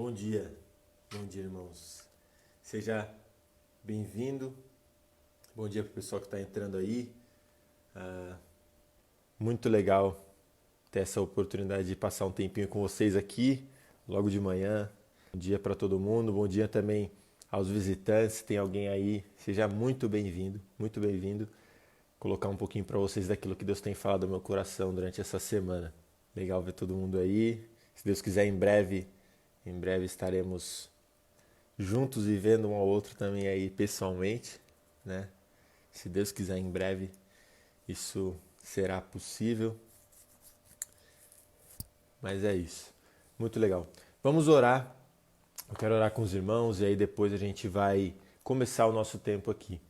Bom dia, irmãos. Seja bem-vindo. Bom dia para o pessoal que está entrando aí. Muito legal ter essa oportunidade de passar um tempinho com vocês aqui, logo de manhã. Bom dia para todo mundo. Bom dia também aos visitantes. Se tem alguém aí, seja muito bem-vindo, muito bem-vindo. Colocar um pouquinho para vocês daquilo que Deus tem falado no meu coração durante essa semana. Legal ver todo mundo aí. Se Deus quiser, em breve estaremos juntos e vendo um ao outro também aí pessoalmente, né? Se Deus quiser, em breve isso será possível. Mas é isso. Muito legal. Vamos orar. Eu quero orar com os irmãos e aí depois a gente vai começar o nosso tempo aqui.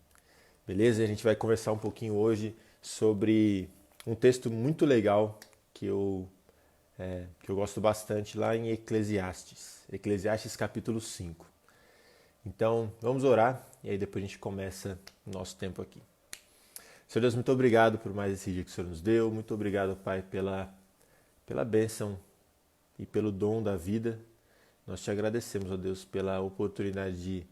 Beleza? A gente vai conversar um pouquinho hoje sobre um texto muito legal que eu gosto bastante lá em Eclesiastes. Eclesiastes capítulo 5. Então, vamos orar e aí depois a gente começa o nosso tempo aqui. Senhor Deus, muito obrigado por mais esse dia que o Senhor nos deu. Muito obrigado, Pai, pela bênção e pelo dom da vida. Nós te agradecemos, ó Deus, pela oportunidade de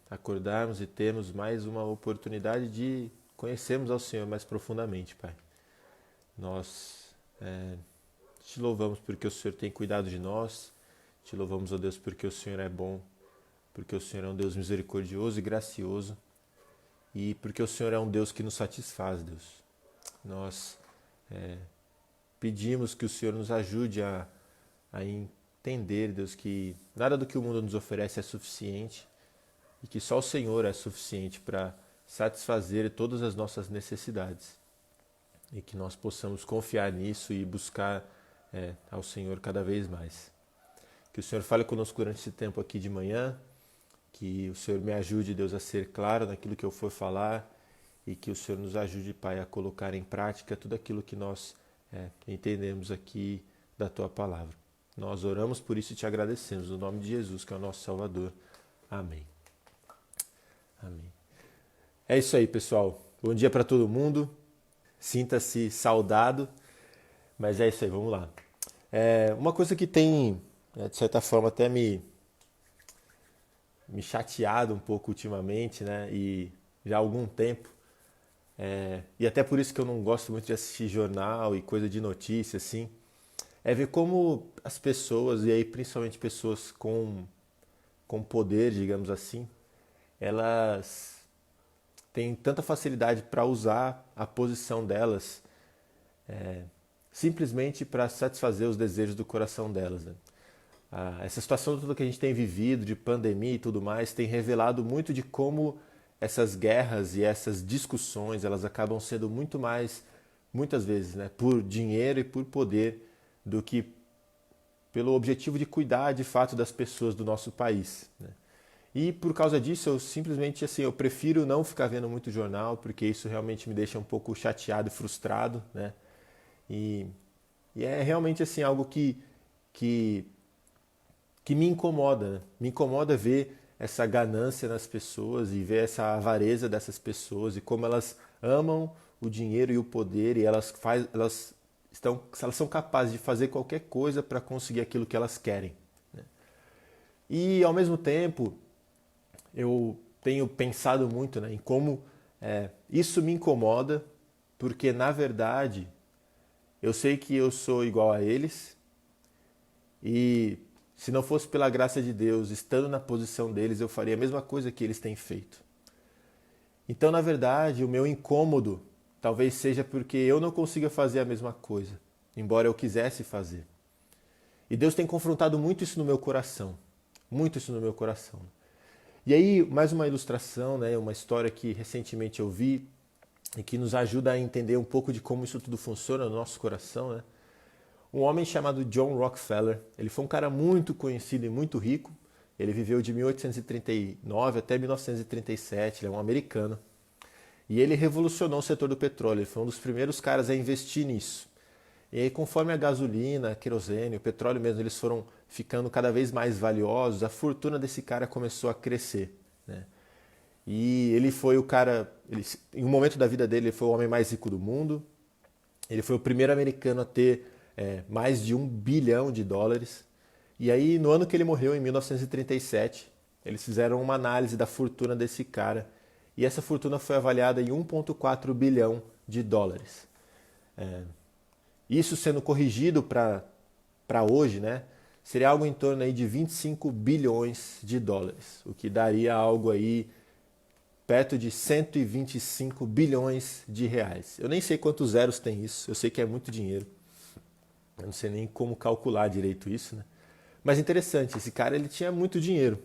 acordarmos e termos mais uma oportunidade de conhecermos ao Senhor mais profundamente, Pai. Nós te louvamos porque o Senhor tem cuidado de nós. Te louvamos, ó Deus, porque o Senhor é bom, porque o Senhor é um Deus misericordioso e gracioso e porque o Senhor é um Deus que nos satisfaz, Deus. Nós pedimos que o Senhor nos ajude a entender, Deus, que nada do que o mundo nos oferece é suficiente e que só o Senhor é suficiente para satisfazer todas as nossas necessidades e que nós possamos confiar nisso e buscar ao Senhor cada vez mais. Que o Senhor fale conosco durante esse tempo aqui de manhã, que o Senhor me ajude, Deus, a ser claro naquilo que eu for falar e que o Senhor nos ajude, Pai, a colocar em prática tudo aquilo que nós entendemos aqui da Tua Palavra. Nós oramos por isso e te agradecemos, no nome de Jesus, que é o nosso Salvador. Amém. Amém. É isso aí, pessoal. Bom dia para todo mundo. Sinta-se saudado, mas é isso aí, vamos lá. Uma coisa que tem, de certa forma, até me chateado um pouco ultimamente, né? E já há algum tempo. E até por isso que eu não gosto muito de assistir jornal e coisa de notícia, assim. É ver como as pessoas, e aí principalmente pessoas com poder, digamos assim, elas têm tanta facilidade para usar a posição delas simplesmente para satisfazer os desejos do coração delas, né? Essa situação toda que a gente tem vivido, de pandemia e tudo mais, tem revelado muito de como essas guerras e essas discussões, elas acabam sendo muito mais, muitas vezes, né, por dinheiro e por poder, do que pelo objetivo de cuidar de fato das pessoas do nosso país, né? E por causa disso, eu simplesmente, assim, eu prefiro não ficar vendo muito jornal, porque isso realmente me deixa um pouco chateado e frustrado, né? E, e é realmente, assim, algo que me incomoda, né? Me incomoda ver essa ganância nas pessoas e ver essa avareza dessas pessoas e como elas amam o dinheiro e o poder e elas são capazes de fazer qualquer coisa para conseguir aquilo que elas querem, né? E ao mesmo tempo eu tenho pensado muito, né, em como isso me incomoda, porque na verdade eu sei que eu sou igual a eles e se não fosse pela graça de Deus, estando na posição deles, eu faria a mesma coisa que eles têm feito. Então, na verdade, o meu incômodo talvez seja porque eu não consiga fazer a mesma coisa, embora eu quisesse fazer. E Deus tem confrontado muito isso no meu coração, muito isso no meu coração. E aí, mais uma ilustração, né, uma história que recentemente eu vi e que nos ajuda a entender um pouco de como isso tudo funciona no nosso coração, né? Um homem chamado John Rockefeller, ele foi um cara muito conhecido e muito rico. Ele viveu de 1839 até 1937, ele é um americano. E ele revolucionou o setor do petróleo, ele foi um dos primeiros caras a investir nisso. E aí, conforme a gasolina, a querosene, o petróleo mesmo, eles foram ficando cada vez mais valiosos, a fortuna desse cara começou a crescer, né? E ele foi o cara, em um momento da vida dele, ele foi o homem mais rico do mundo. Ele foi o primeiro americano a ter mais de US$ 1 bilhão. E aí, no ano que ele morreu, em 1937, eles fizeram uma análise da fortuna desse cara. E essa fortuna foi avaliada em 1,4 bilhão de dólares. Isso sendo corrigido para hoje, né? Seria algo em torno aí de 25 bilhões de dólares, o que daria algo aí perto de 125 bilhões de reais. Eu nem sei quantos zeros tem isso, eu sei que é muito dinheiro. Eu não sei nem como calcular direito isso, né? Mas interessante, esse cara ele tinha muito dinheiro.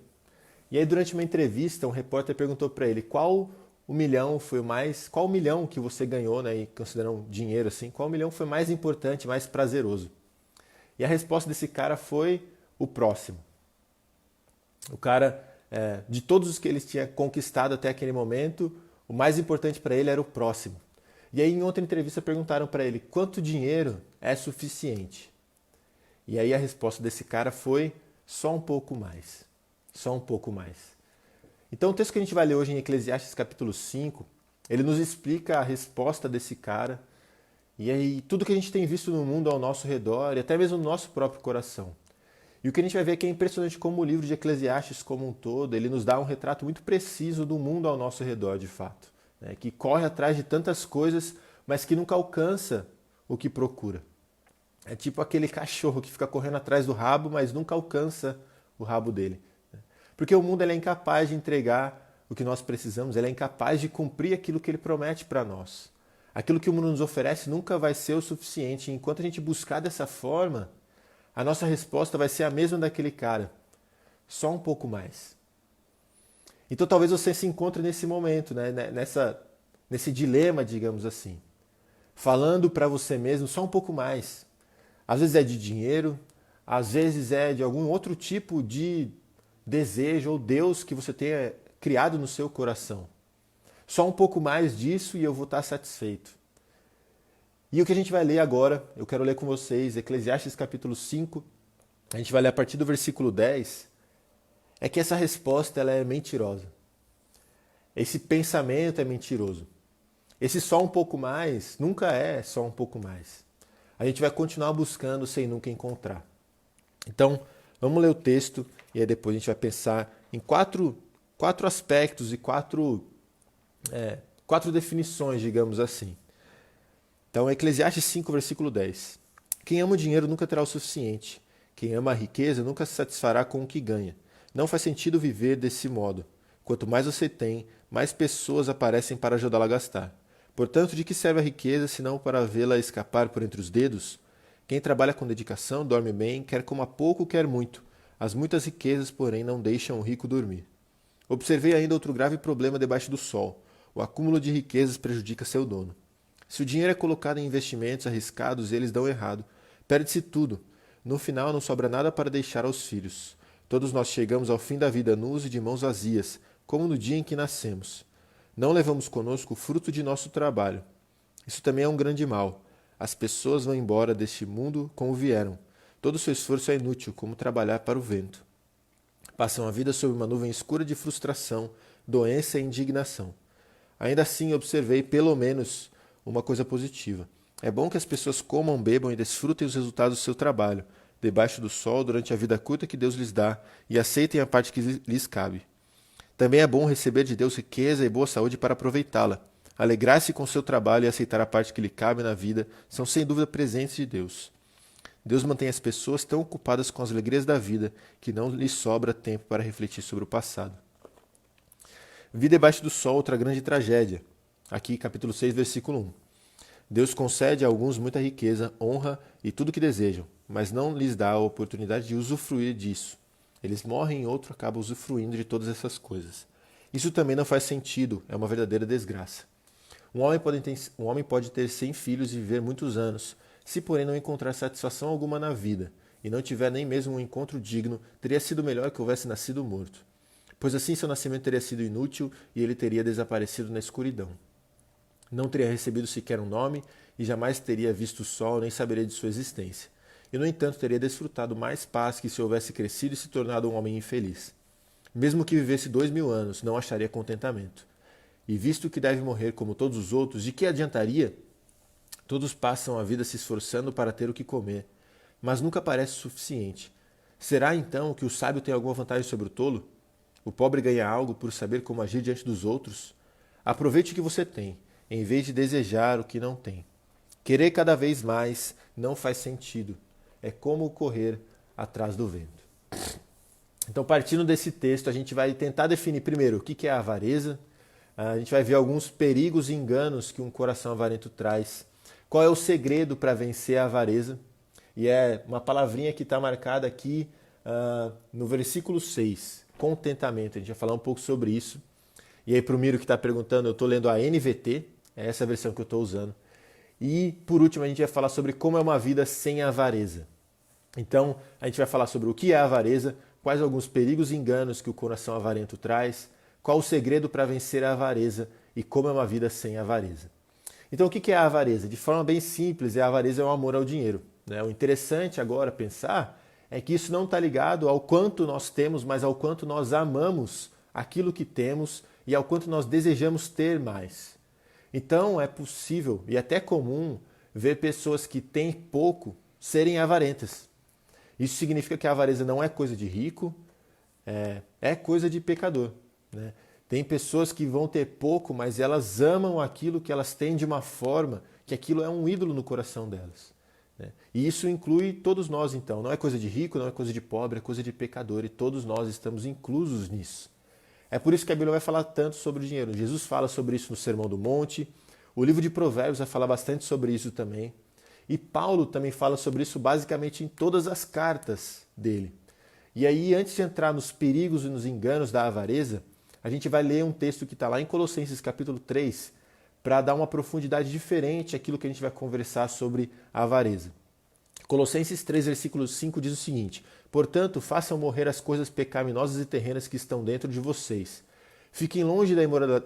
E aí durante uma entrevista, um repórter perguntou para ele qual o milhão foi o mais, qual o milhão que você ganhou, né, e considerando dinheiro assim, qual o milhão foi mais importante, mais prazeroso? E a resposta desse cara foi o próximo. O cara, de todos os que ele tinha conquistado até aquele momento, o mais importante para ele era o próximo. E aí em outra entrevista perguntaram para ele quanto dinheiro é suficiente. E aí a resposta desse cara foi só um pouco mais. Só um pouco mais. Então o texto que a gente vai ler hoje em Eclesiastes capítulo 5, ele nos explica a resposta desse cara e aí tudo que a gente tem visto no mundo ao nosso redor e até mesmo no nosso próprio coração. E o que a gente vai ver aqui é impressionante como o livro de Eclesiastes como um todo, ele nos dá um retrato muito preciso do mundo ao nosso redor de fato, né? Que corre atrás de tantas coisas, mas que nunca alcança o que procura. É tipo aquele cachorro que fica correndo atrás do rabo, mas nunca alcança o rabo dele. Porque o mundo ele é incapaz de entregar o que nós precisamos, ele é incapaz de cumprir aquilo que ele promete para nós. Aquilo que o mundo nos oferece nunca vai ser o suficiente. Enquanto a gente buscar dessa forma, a nossa resposta vai ser a mesma daquele cara, só um pouco mais. Então talvez você se encontre nesse momento, né? Nesse dilema, digamos assim. Falando para você mesmo só um pouco mais. Às vezes é de dinheiro, às vezes é de algum outro tipo de desejo ou Deus que você tenha criado no seu coração. Só um pouco mais disso e eu vou estar satisfeito. E o que a gente vai ler agora, eu quero ler com vocês Eclesiastes capítulo 5, a gente vai ler a partir do versículo 10, é que essa resposta ela é mentirosa. Esse pensamento é mentiroso. Esse só um pouco mais nunca é só um pouco mais. A gente vai continuar buscando sem nunca encontrar. Então, vamos ler o texto e aí depois a gente vai pensar em quatro aspectos e quatro definições, digamos assim. Então, Eclesiastes 5, versículo 10. Quem ama o dinheiro nunca terá o suficiente. Quem ama a riqueza nunca se satisfará com o que ganha. Não faz sentido viver desse modo. Quanto mais você tem, mais pessoas aparecem para ajudá-la a gastar. Portanto, de que serve a riqueza, senão para vê-la escapar por entre os dedos? Quem trabalha com dedicação dorme bem, quer coma pouco, quer muito. As muitas riquezas, porém, não deixam o rico dormir. Observei ainda outro grave problema debaixo do sol. O acúmulo de riquezas prejudica seu dono. Se o dinheiro é colocado em investimentos arriscados e eles dão errado, perde-se tudo. No final não sobra nada para deixar aos filhos. Todos nós chegamos ao fim da vida nus e de mãos vazias, como no dia em que nascemos. Não levamos conosco o fruto de nosso trabalho. Isso também é um grande mal. As pessoas vão embora deste mundo como vieram. Todo o seu esforço é inútil, como trabalhar para o vento. Passam a vida sob uma nuvem escura de frustração, doença e indignação. Ainda assim, observei, pelo menos, uma coisa positiva. É bom que as pessoas comam, bebam e desfrutem os resultados do seu trabalho, debaixo do sol, durante a vida curta que Deus lhes dá, e aceitem a parte que lhes cabe. Também é bom receber de Deus riqueza e boa saúde para aproveitá-la. Alegrar-se com seu trabalho e aceitar a parte que lhe cabe na vida são sem dúvida presentes de Deus. Deus mantém as pessoas tão ocupadas com as alegrias da vida que não lhes sobra tempo para refletir sobre o passado. Vi debaixo do sol outra grande tragédia. Aqui, capítulo 6, versículo 1. Deus concede a alguns muita riqueza, honra e tudo o que desejam, mas não lhes dá a oportunidade de usufruir disso. Eles morrem e outro acaba usufruindo de todas essas coisas. Isso também não faz sentido, é uma verdadeira desgraça. Um homem pode ter 100 filhos e viver muitos anos, se porém não encontrar satisfação alguma na vida, e não tiver nem mesmo um encontro digno, teria sido melhor que houvesse nascido morto. Pois assim seu nascimento teria sido inútil e ele teria desaparecido na escuridão. Não teria recebido sequer um nome e jamais teria visto o sol nem saberia de sua existência. E, no entanto, teria desfrutado mais paz que se houvesse crescido e se tornado um homem infeliz. Mesmo que vivesse 2000 anos, não acharia contentamento. E visto que deve morrer como todos os outros, de que adiantaria? Todos passam a vida se esforçando para ter o que comer, mas nunca parece suficiente. Será então que o sábio tem alguma vantagem sobre o tolo? O pobre ganha algo por saber como agir diante dos outros? Aproveite o que você tem, em vez de desejar o que não tem. Querer cada vez mais não faz sentido. É como correr atrás do vento. Então, partindo desse texto, a gente vai tentar definir primeiro o que é a avareza. A gente vai ver alguns perigos e enganos que um coração avarento traz. Qual é o segredo para vencer a avareza? E é uma palavrinha que está marcada aqui no versículo 6, contentamento. A gente vai falar um pouco sobre isso. E aí, para o Miro que está perguntando, eu estou lendo a NVT, é essa a versão que eu estou usando. E, por último, a gente vai falar sobre como é uma vida sem avareza. Então, a gente vai falar sobre o que é a avareza, quais alguns perigos e enganos que o coração avarento traz, qual o segredo para vencer a avareza e como é uma vida sem avareza. Então, o que é a avareza? De forma bem simples, a avareza é o amor ao dinheiro. O interessante agora pensar é que isso não está ligado ao quanto nós temos, mas ao quanto nós amamos aquilo que temos e ao quanto nós desejamos ter mais. Então, é possível e até comum ver pessoas que têm pouco serem avarentas. Isso significa que a avareza não é coisa de rico, é coisa de pecador. Tem pessoas que vão ter pouco, mas elas amam aquilo que elas têm de uma forma que aquilo é um ídolo no coração delas. E isso inclui todos nós, então. Não é coisa de rico, não é coisa de pobre, é coisa de pecador. E todos nós estamos inclusos nisso. É por isso que a Bíblia vai falar tanto sobre o dinheiro. Jesus fala sobre isso no Sermão do Monte. O livro de Provérbios vai falar bastante sobre isso também. E Paulo também fala sobre isso basicamente em todas as cartas dele. E aí, antes de entrar nos perigos e nos enganos da avareza, a gente vai ler um texto que está lá em Colossenses capítulo 3, para dar uma profundidade diferente àquilo que a gente vai conversar sobre a avareza. Colossenses 3, versículo 5 diz o seguinte: portanto, façam morrer as coisas pecaminosas e terrenas que estão dentro de vocês. Fiquem longe da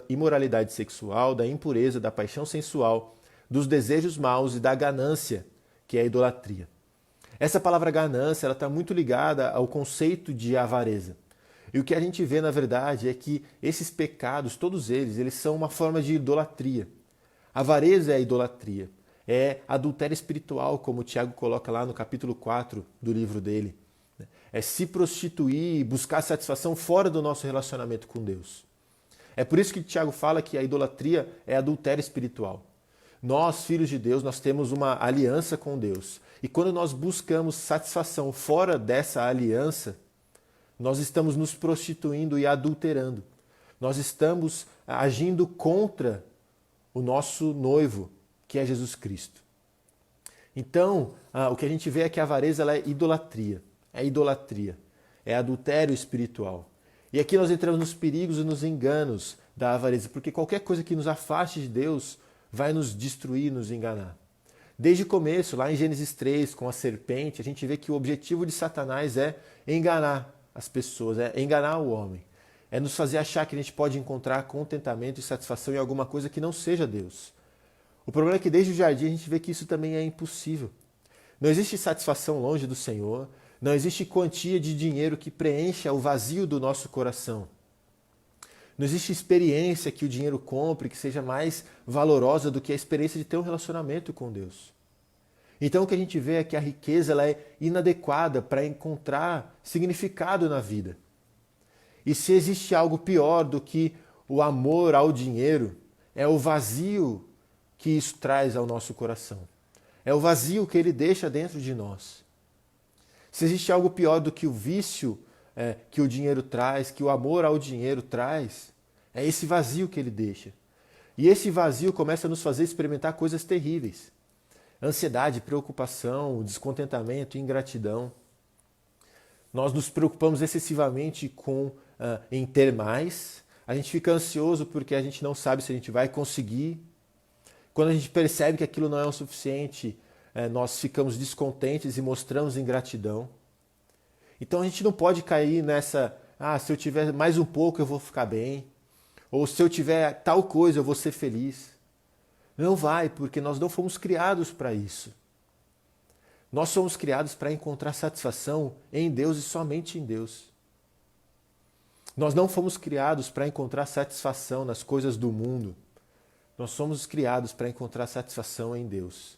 imoralidade sexual, da impureza, da paixão sensual, dos desejos maus e da ganância, que é a idolatria. Essa palavra ganância está muito ligada ao conceito de avareza. E o que a gente vê, na verdade, é que esses pecados, todos eles são uma forma de idolatria. A avareza é a idolatria. É adultério espiritual, como o Tiago coloca lá no capítulo 4 do livro dele. É se prostituir e buscar satisfação fora do nosso relacionamento com Deus. É por isso que o Tiago fala que a idolatria é adultério espiritual. Nós, filhos de Deus, nós temos uma aliança com Deus. E quando nós buscamos satisfação fora dessa aliança, nós estamos nos prostituindo e adulterando. Nós estamos agindo contra o nosso noivo, que é Jesus Cristo. Então, o que a gente vê é que a avareza ela é idolatria. É idolatria. É adultério espiritual. E aqui nós entramos nos perigos e nos enganos da avareza, porque qualquer coisa que nos afaste de Deus vai nos destruir, nos enganar. Desde o começo, lá em Gênesis 3, com a serpente, a gente vê que o objetivo de Satanás é enganar as pessoas, é enganar o homem. É nos fazer achar que a gente pode encontrar contentamento e satisfação em alguma coisa que não seja Deus. O problema é que desde o jardim a gente vê que isso também é impossível. Não existe satisfação longe do Senhor, não existe quantia de dinheiro que preencha o vazio do nosso coração. Não existe experiência que o dinheiro compre que seja mais valorosa do que a experiência de ter um relacionamento com Deus. Então o que a gente vê é que a riqueza ela é inadequada para encontrar significado na vida. E se existe algo pior do que o amor ao dinheiro, é o vazio que isso traz ao nosso coração. É o vazio que ele deixa dentro de nós. Se existe algo pior do que o vício que o dinheiro traz, que o amor ao dinheiro traz, é esse vazio que ele deixa. E esse vazio começa a nos fazer experimentar coisas terríveis. Ansiedade, preocupação, descontentamento, ingratidão. Nós nos preocupamos excessivamente em ter mais. A gente fica ansioso porque a gente não sabe se a gente vai conseguir. Quando a gente percebe que aquilo não é o suficiente, nós ficamos descontentes e mostramos ingratidão. Então a gente não pode cair nessa, se eu tiver mais um pouco eu vou ficar bem, ou se eu tiver tal coisa eu vou ser feliz. Não vai, porque nós não fomos criados para isso. Nós somos criados para encontrar satisfação em Deus e somente em Deus. Nós não fomos criados para encontrar satisfação nas coisas do mundo. Nós somos criados para encontrar satisfação em Deus.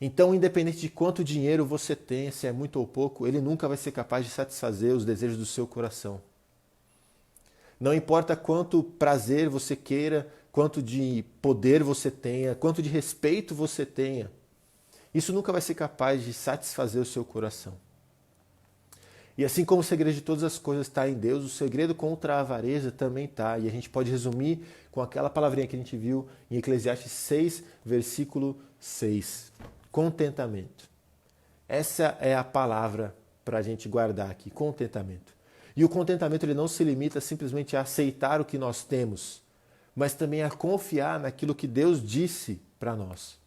Então, independente de quanto dinheiro você tem, se é muito ou pouco, ele nunca vai ser capaz de satisfazer os desejos do seu coração. Não importa quanto prazer você queira, quanto de poder você tenha, quanto de respeito você tenha, isso nunca vai ser capaz de satisfazer o seu coração. E assim como o segredo de todas as coisas está em Deus, o segredo contra a avareza também está. E a gente pode resumir com aquela palavrinha que a gente viu em Eclesiastes 6, versículo 6. Contentamento. Essa é a palavra para a gente guardar aqui, contentamento. E o contentamento ele não se limita simplesmente a aceitar o que nós temos, mas também a confiar naquilo que Deus disse para nós.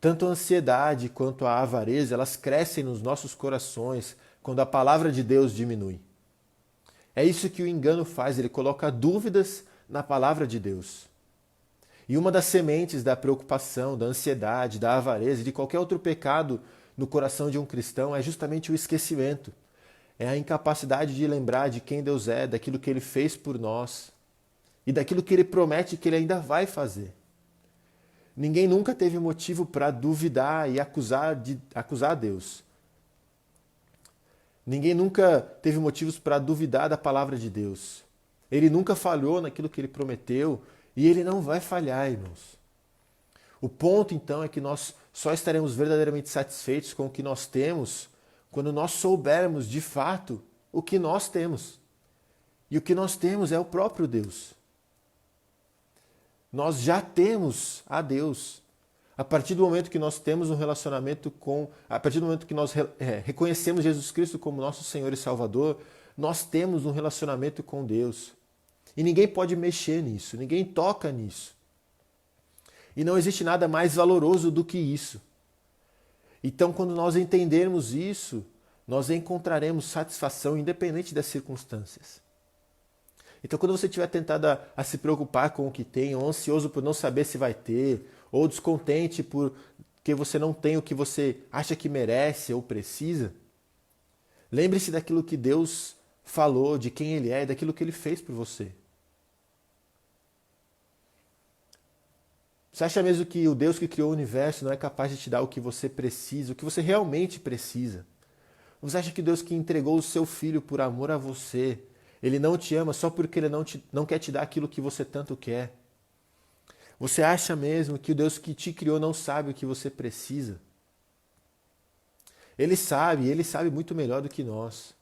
Tanto a ansiedade quanto a avareza, elas crescem nos nossos corações quando a palavra de Deus diminui. É isso que o engano faz, ele coloca dúvidas na palavra de Deus. E uma das sementes da preocupação, da ansiedade, da avareza e de qualquer outro pecado no coração de um cristão é justamente o esquecimento. É a incapacidade de lembrar de quem Deus é, daquilo que Ele fez por nós e daquilo que Ele promete que Ele ainda vai fazer. Ninguém nunca teve motivo para duvidar e acusar Deus. Ninguém nunca teve motivos para duvidar da palavra de Deus. Ele nunca falhou naquilo que Ele prometeu e Ele não vai falhar, irmãos. O ponto, então, é que nós só estaremos verdadeiramente satisfeitos com o que nós temos quando nós soubermos, de fato, o que nós temos. E o que nós temos é o próprio Deus. Nós já temos a Deus. A partir do momento que nós temos um relacionamento a partir do momento que nós reconhecemos Jesus Cristo como nosso Senhor e Salvador, nós temos um relacionamento com Deus. E ninguém pode mexer nisso, ninguém toca nisso. E não existe nada mais valoroso do que isso. Então, quando nós entendermos isso, nós encontraremos satisfação independente das circunstâncias. Então, quando você estiver tentado a se preocupar com o que tem, ou ansioso por não saber se vai ter, ou descontente porque você não tem o que você acha que merece ou precisa, lembre-se daquilo que Deus falou, de quem Ele é e daquilo que Ele fez por você. Você acha mesmo que o Deus que criou o universo não é capaz de te dar o que você precisa, o que você realmente precisa? Você acha que Deus que entregou o seu Filho por amor a você, Ele não te ama só porque Ele não quer te dar aquilo que você tanto quer? Você acha mesmo que o Deus que te criou não sabe o que você precisa? Ele sabe muito melhor do que nós.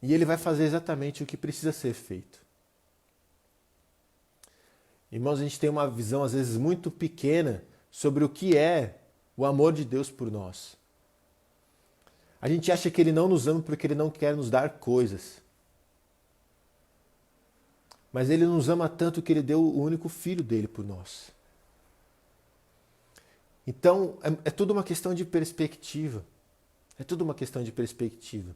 E Ele vai fazer exatamente o que precisa ser feito. Irmãos, a gente tem uma visão às vezes muito pequena sobre o que é o amor de Deus por nós. A gente acha que Ele não nos ama porque Ele não quer nos dar coisas. Mas Ele nos ama tanto que Ele deu o único Filho dele por nós. Então, é tudo uma questão de perspectiva. É tudo uma questão de perspectiva.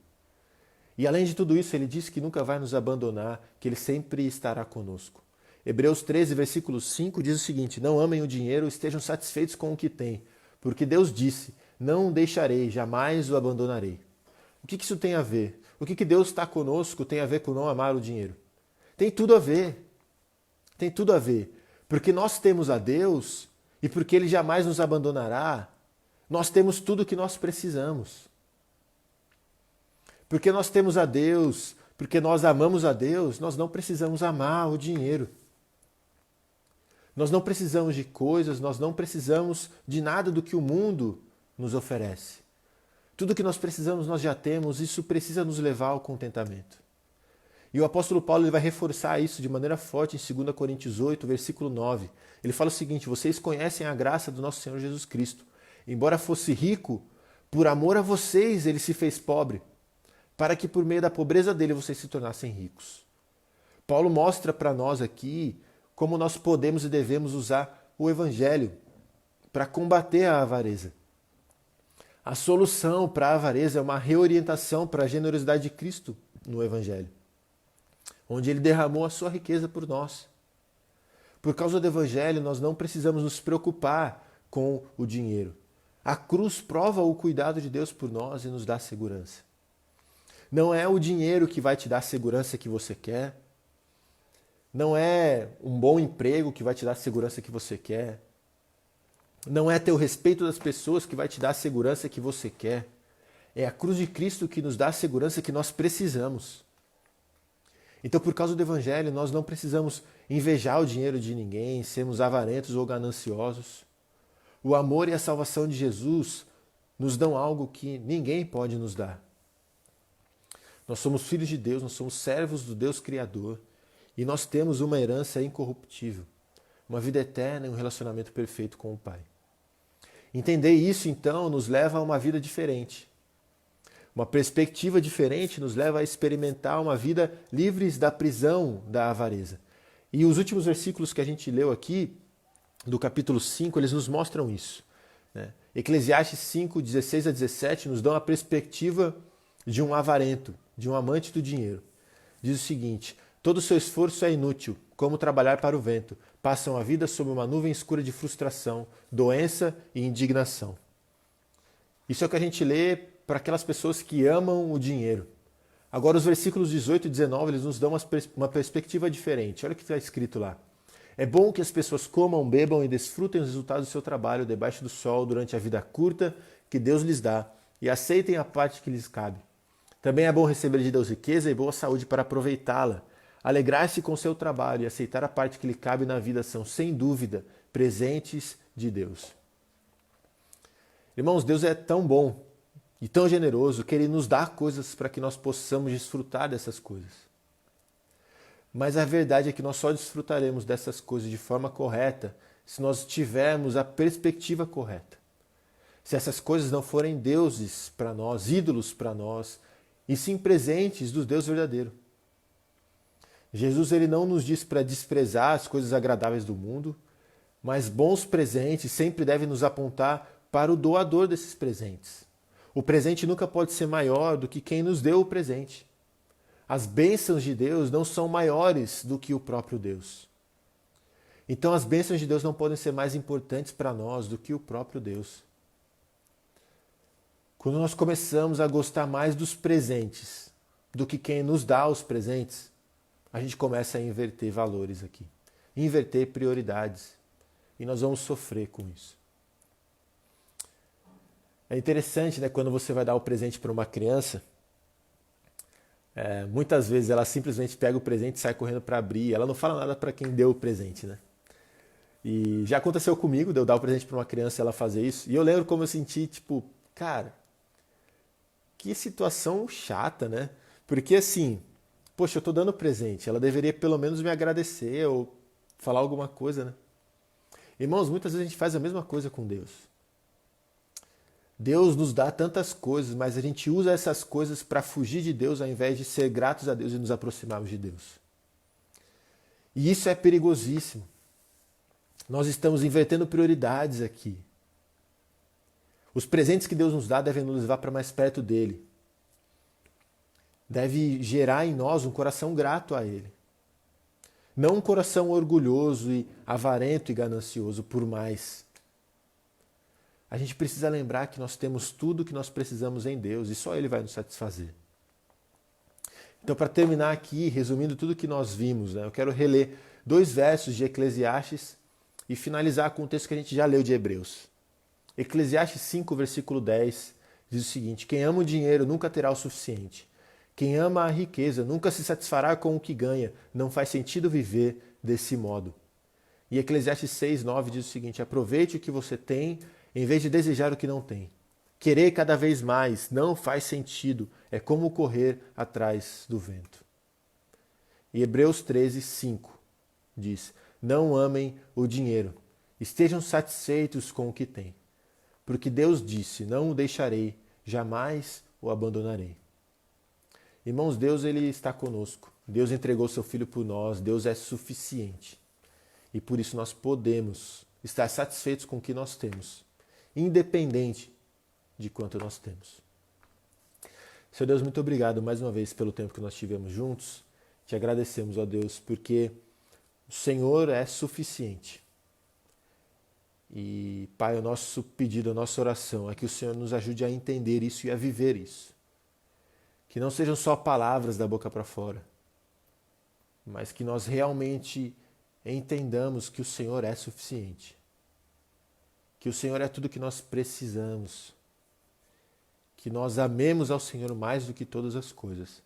E além de tudo isso, Ele disse que nunca vai nos abandonar, que Ele sempre estará conosco. Hebreus 13, versículo 5 diz o seguinte: não amem o dinheiro, estejam satisfeitos com o que têm, porque Deus disse, não o deixarei, jamais o abandonarei. O que isso tem a ver? O que Deus está conosco tem a ver com não amar o dinheiro? Tem tudo a ver. Tem tudo a ver. Porque nós temos a Deus e porque Ele jamais nos abandonará, nós temos tudo o que nós precisamos. Porque nós temos a Deus, porque nós amamos a Deus, nós não precisamos amar o dinheiro. Nós não precisamos de coisas, nós não precisamos de nada do que o mundo nos oferece. Tudo que nós precisamos nós já temos, isso precisa nos levar ao contentamento. E o apóstolo Paulo ele vai reforçar isso de maneira forte em 2 Coríntios 8, versículo 9. Ele fala o seguinte: vocês conhecem a graça do nosso Senhor Jesus Cristo. Embora fosse rico, por amor a vocês ele se fez pobre, para que por meio da pobreza dele vocês se tornassem ricos. Paulo mostra para nós aqui como nós podemos e devemos usar o Evangelho para combater a avareza. A solução para a avareza é uma reorientação para a generosidade de Cristo no Evangelho, onde Ele derramou a sua riqueza por nós. Por causa do Evangelho, nós não precisamos nos preocupar com o dinheiro. A cruz prova o cuidado de Deus por nós e nos dá segurança. Não é o dinheiro que vai te dar a segurança que você quer. Não é um bom emprego que vai te dar a segurança que você quer. Não é ter o respeito das pessoas que vai te dar a segurança que você quer. É a cruz de Cristo que nos dá a segurança que nós precisamos. Então, por causa do Evangelho, nós não precisamos invejar o dinheiro de ninguém, sermos avarentos ou gananciosos. O amor e a salvação de Jesus nos dão algo que ninguém pode nos dar. Nós somos filhos de Deus, nós somos servos do Deus Criador e nós temos uma herança incorruptível, uma vida eterna e um relacionamento perfeito com o Pai. Entender isso, então, nos leva a uma vida diferente. Uma perspectiva diferente nos leva a experimentar uma vida livres da prisão da avareza. E os últimos versículos que a gente leu aqui, do capítulo 5, eles nos mostram isso. Eclesiastes 5, 16 a 17, nos dão a perspectiva de um avarento, de um amante do dinheiro. Diz o seguinte: todo o seu esforço é inútil, como trabalhar para o vento. Passam a vida sob uma nuvem escura de frustração, doença e indignação. Isso é o que a gente lê para aquelas pessoas que amam o dinheiro. Agora, os versículos 18 e 19, eles nos dão uma perspectiva diferente. Olha o que está escrito lá. É bom que as pessoas comam, bebam e desfrutem os resultados do seu trabalho debaixo do sol durante a vida curta que Deus lhes dá e aceitem a parte que lhes cabe. Também é bom receber de Deus riqueza e boa saúde para aproveitá-la. Alegrar-se com seu trabalho e aceitar a parte que lhe cabe na vida são, sem dúvida, presentes de Deus. Irmãos, Deus é tão bom e tão generoso que Ele nos dá coisas para que nós possamos desfrutar dessas coisas. Mas a verdade é que nós só desfrutaremos dessas coisas de forma correta se nós tivermos a perspectiva correta. Se essas coisas não forem deuses para nós, ídolos para nós, e sim presentes do Deus verdadeiro. Jesus ele não nos diz para desprezar as coisas agradáveis do mundo, mas bons presentes sempre devem nos apontar para o doador desses presentes. O presente nunca pode ser maior do que quem nos deu o presente. As bênçãos de Deus não são maiores do que o próprio Deus. Então as bênçãos de Deus não podem ser mais importantes para nós do que o próprio Deus. Quando nós começamos a gostar mais dos presentes do que quem nos dá os presentes, a gente começa a inverter valores aqui, inverter prioridades, e nós vamos sofrer com isso. É interessante, né, quando você vai dar o presente para uma criança, muitas vezes ela simplesmente pega o presente e sai correndo para abrir, ela não fala nada para quem deu o presente, né? E já aconteceu comigo, de eu dar o presente para uma criança e ela fazer isso, e eu lembro como eu senti, tipo, cara, que situação chata, né? Porque assim, poxa, eu tô dando presente, ela deveria pelo menos me agradecer ou falar alguma coisa, né? Irmãos, muitas vezes a gente faz a mesma coisa com Deus. Deus nos dá tantas coisas, mas a gente usa essas coisas para fugir de Deus ao invés de ser gratos a Deus e nos aproximarmos de Deus. E isso é perigosíssimo. Nós estamos invertendo prioridades aqui. Os presentes que Deus nos dá devem nos levar para mais perto dele. Deve gerar em nós um coração grato a ele. Não um coração orgulhoso e avarento e ganancioso por mais. A gente precisa lembrar que nós temos tudo o que nós precisamos em Deus e só Ele vai nos satisfazer. Então, para terminar aqui, resumindo tudo que nós vimos, eu quero reler 2 versos de Eclesiastes e finalizar com o texto que a gente já leu de Hebreus. Eclesiastes 5, versículo 10, diz o seguinte: quem ama o dinheiro nunca terá o suficiente. Quem ama a riqueza nunca se satisfará com o que ganha. Não faz sentido viver desse modo. E Eclesiastes 6, 9 diz o seguinte: aproveite o que você tem em vez de desejar o que não tem. Querer cada vez mais não faz sentido. É como correr atrás do vento. E Hebreus 13, 5 diz: não amem o dinheiro. Estejam satisfeitos com o que têm. Porque Deus disse: não o deixarei, jamais o abandonarei. Irmãos, Deus ele está conosco. Deus entregou seu Filho por nós. Deus é suficiente. E por isso nós podemos estar satisfeitos com o que nós temos, independente de quanto nós temos. Senhor Deus, muito obrigado mais uma vez pelo tempo que nós tivemos juntos. Te agradecemos, ó Deus, porque o Senhor é suficiente. E, Pai, o nosso pedido, a nossa oração é que o Senhor nos ajude a entender isso e a viver isso. Que não sejam só palavras da boca para fora, mas que nós realmente entendamos que o Senhor é suficiente. que o Senhor é tudo que nós precisamos, que nós amemos ao Senhor mais do que todas as coisas.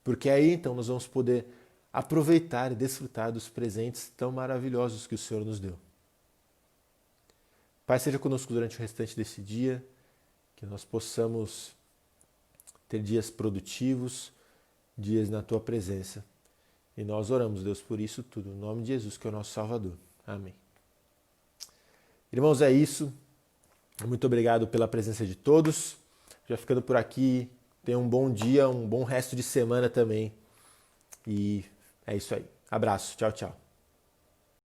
Porque aí então nós vamos poder aproveitar e desfrutar dos presentes tão maravilhosos que o Senhor nos deu. Pai, seja conosco durante o restante desse dia, que nós possamos ter dias produtivos, dias na Tua presença. E nós oramos, Deus, por isso tudo, no nome de Jesus, que é o nosso Salvador. Amém. Irmãos, é isso. Muito obrigado pela presença de todos. Já ficando por aqui, tenham um bom dia, um bom resto de semana também. E é isso aí. Abraço. Tchau, tchau.